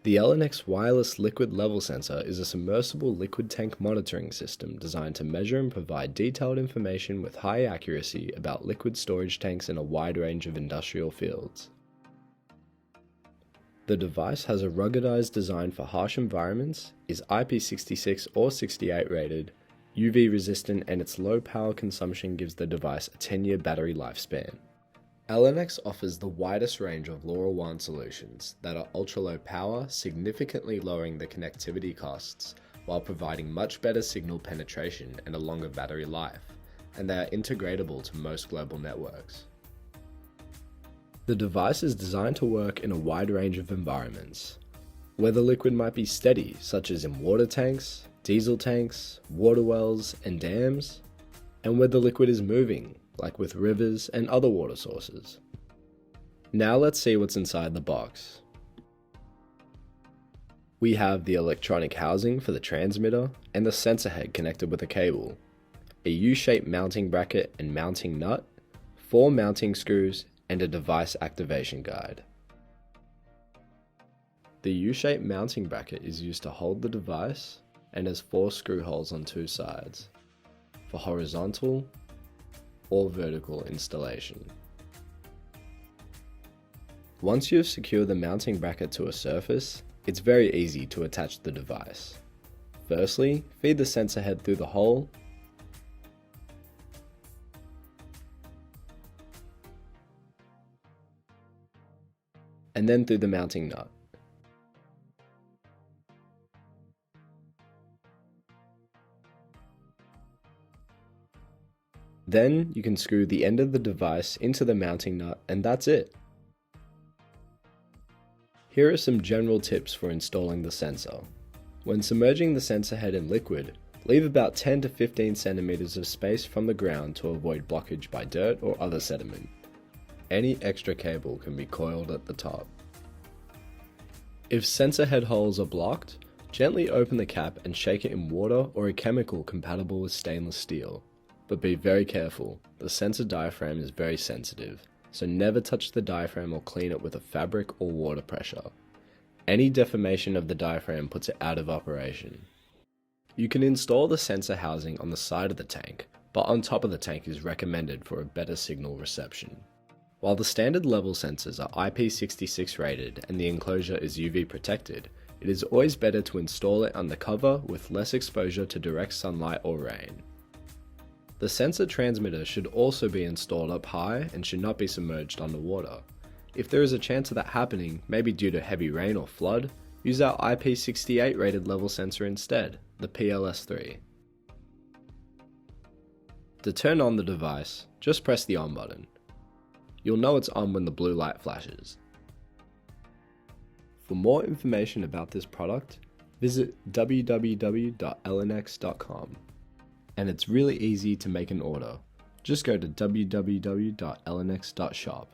The Ellenex wireless liquid level sensor is a submersible liquid tank monitoring system designed to measure and provide detailed information with high accuracy about liquid storage tanks in a wide range of industrial fields. The device has a ruggedized design for harsh environments, is IP66 or 68 rated, UV resistant, and its low power consumption gives the device a 10-year battery lifespan. Ellenex offers the widest range of LoRaWAN solutions that are ultra-low power, significantly lowering the connectivity costs, while providing much better signal penetration and a longer battery life, and they are integratable to most global networks. The device is designed to work in a wide range of environments, where the liquid might be steady, such as in water tanks, diesel tanks, water wells, and dams, and where the liquid is moving, like with rivers and other water sources. Now let's see what's inside the box. We have the electronic housing for the transmitter and the sensor head connected with a cable, a U-shaped mounting bracket and mounting nut, 4 mounting screws, and a device activation guide. The U-shaped mounting bracket is used to hold the device and has 4 screw holes on 2 sides for horizontal or vertical installation. Once you have secured the mounting bracket to a surface, it's very easy to attach the device. Firstly, feed the sensor head through the hole, and then through the mounting nut. Then you can screw the end of the device into the mounting nut, and that's it. Here are some general tips for installing the sensor. When submerging the sensor head in liquid, leave about 10 to 15 centimeters of space from the ground to avoid blockage by dirt or other sediment. Any extra cable can be coiled at the top. If sensor head holes are blocked, gently open the cap and shake it in water or a chemical compatible with stainless steel. But be very careful, the sensor diaphragm is very sensitive, so never touch the diaphragm or clean it with a fabric or water pressure. Any deformation of the diaphragm puts it out of operation. You can install the sensor housing on the side of the tank, but on top of the tank is recommended for a better signal reception. While the standard level sensors are IP66 rated and the enclosure is UV protected, it is always better to install it under cover with less exposure to direct sunlight or rain. The sensor transmitter should also be installed up high and should not be submerged underwater. If there is a chance of that happening, maybe due to heavy rain or flood, use our IP68 rated level sensor instead, the PLS2. To turn on the device, just press the on button. You'll know it's on when the blue light flashes. For more information about this product, visit www.ellenex.com. And it's really easy to make an order. Just go to www.ellenex.shop.